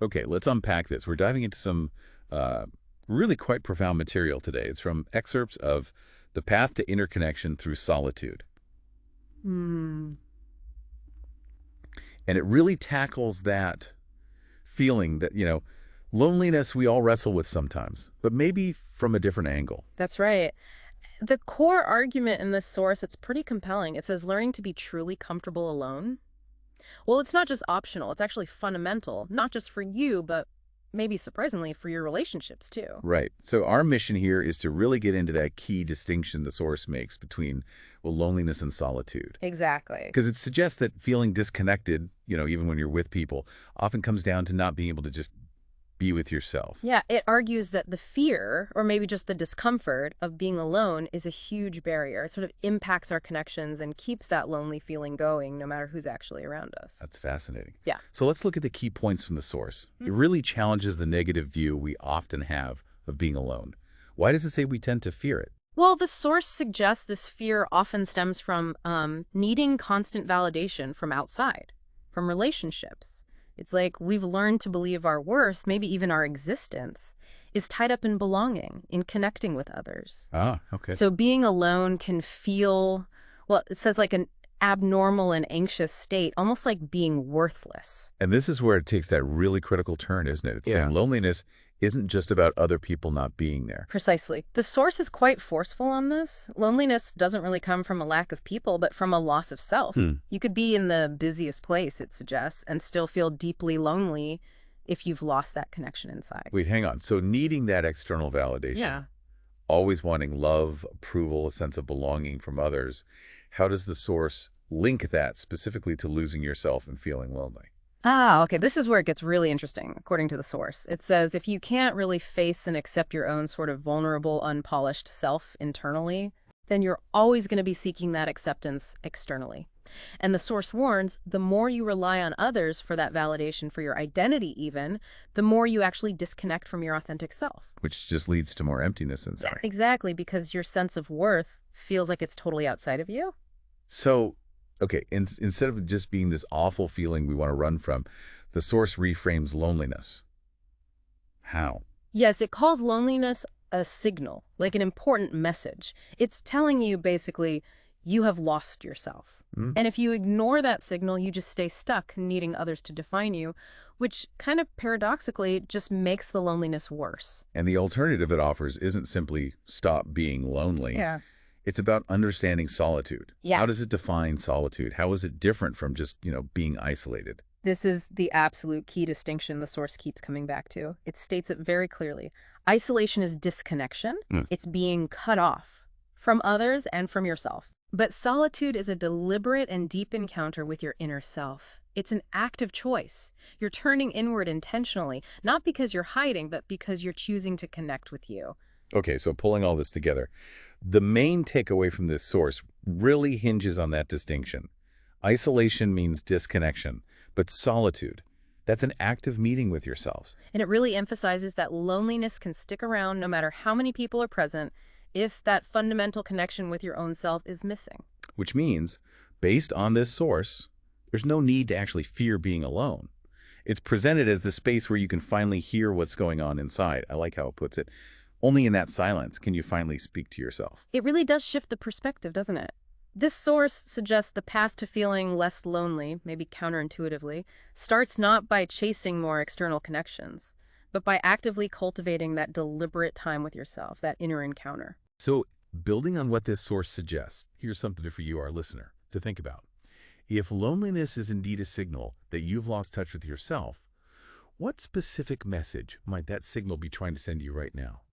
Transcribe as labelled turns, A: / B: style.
A: Okay, let's unpack this. We're diving into some uh, really quite profound material today. It's from excerpts of The Path to Interconnection Through Solitude.
B: Hmm.
A: And it really tackles that feeling that, loneliness we all wrestle with sometimes, but maybe from a different angle.
B: That's right. The core argument in this source, it's pretty compelling. It says learning to be truly comfortable alone. Well, it's not just optional, it's actually fundamental, not just for you, but maybe surprisingly for your relationships too.
A: Right. So our mission here is to really get into that key distinction the source makes between, well, loneliness and solitude.
B: Exactly.
A: Because it suggests that feeling disconnected, even when you're with people, often comes down to not being able to just be with yourself.
B: Yeah, it argues that the fear, or maybe just the discomfort of being alone is a huge barrier. It sort of impacts our connections and keeps that lonely feeling going no matter who's actually around us.
A: That's fascinating.
B: Yeah.
A: So let's look at the key points from the source. It really challenges the negative view we often have of being alone. Why does it say we tend to fear it?
B: Well, the source suggests this fear often stems from needing constant validation from outside, from relationships. It's like we've learned to believe our worth, maybe even our existence, is tied up in belonging, in connecting with others.
A: Ah, okay.
B: So being alone can feel, well, it says like an abnormal and anxious state, almost like being worthless.
A: And this is where it takes that really critical turn, isn't it? It's
C: Yeah.
A: saying loneliness isn't just about other people not being there.
B: Precisely. The source is quite forceful on this. Loneliness doesn't really come from a lack of people, but from a loss of self. You could be in the busiest place, it suggests, and still feel deeply lonely if you've lost that connection inside.
A: Wait, hang on. So needing that external validation,
C: Yeah.
A: always wanting love, approval, a sense of belonging from others, how does the source link that specifically to losing yourself and feeling lonely?
B: Ah, okay. This is where it gets really interesting, according to the source. It says if you can't really face and accept your own sort of vulnerable, unpolished self internally, then you're always going to be seeking that acceptance externally. And the source warns the more you rely on others for that validation for your identity, even, the more you actually disconnect from your authentic self.
A: Which just leads to more emptiness inside.
B: Exactly, because your sense of worth feels like it's totally outside of you.
A: So, okay, instead of just being this awful feeling we want to run from, the source reframes loneliness. How?
B: Yes, it calls loneliness a signal, like an important message. It's telling you basically you have lost yourself.
A: Hmm?
B: And if you ignore that signal, you just stay stuck needing others to define you, which kind of paradoxically just makes the loneliness worse.
A: And the alternative it offers isn't simply stop being lonely. It's about understanding solitude.
B: Yeah.
A: How does it define solitude? How is it different from just, being isolated?
B: This is the absolute key distinction the source keeps coming back to. It states it very clearly. Isolation is disconnection. It's being cut off from others and from yourself. But solitude is a deliberate and deep encounter with your inner self. It's an active choice. You're turning inward intentionally, not because you're hiding, but because you're choosing to connect with you.
A: Okay, so pulling all this together, the main takeaway from this source really hinges on that distinction. Isolation means disconnection, but solitude, that's an active meeting with yourselves.
B: And it really emphasizes that loneliness can stick around no matter how many people are present if that fundamental connection with your own self is missing.
A: Which means, based on this source, there's no need to actually fear being alone. It's presented as the space where you can finally hear what's going on inside. I like how it puts it. Only in that silence can you finally speak to yourself.
B: It really does shift the perspective, doesn't it? This source suggests the path to feeling less lonely, maybe counterintuitively, starts not by chasing more external connections, but by actively cultivating that deliberate time with yourself, that inner encounter.
A: So, building on what this source suggests, here's something for you, our listener, to think about. If loneliness is indeed a signal that you've lost touch with yourself, what specific message might that signal be trying to send you right now?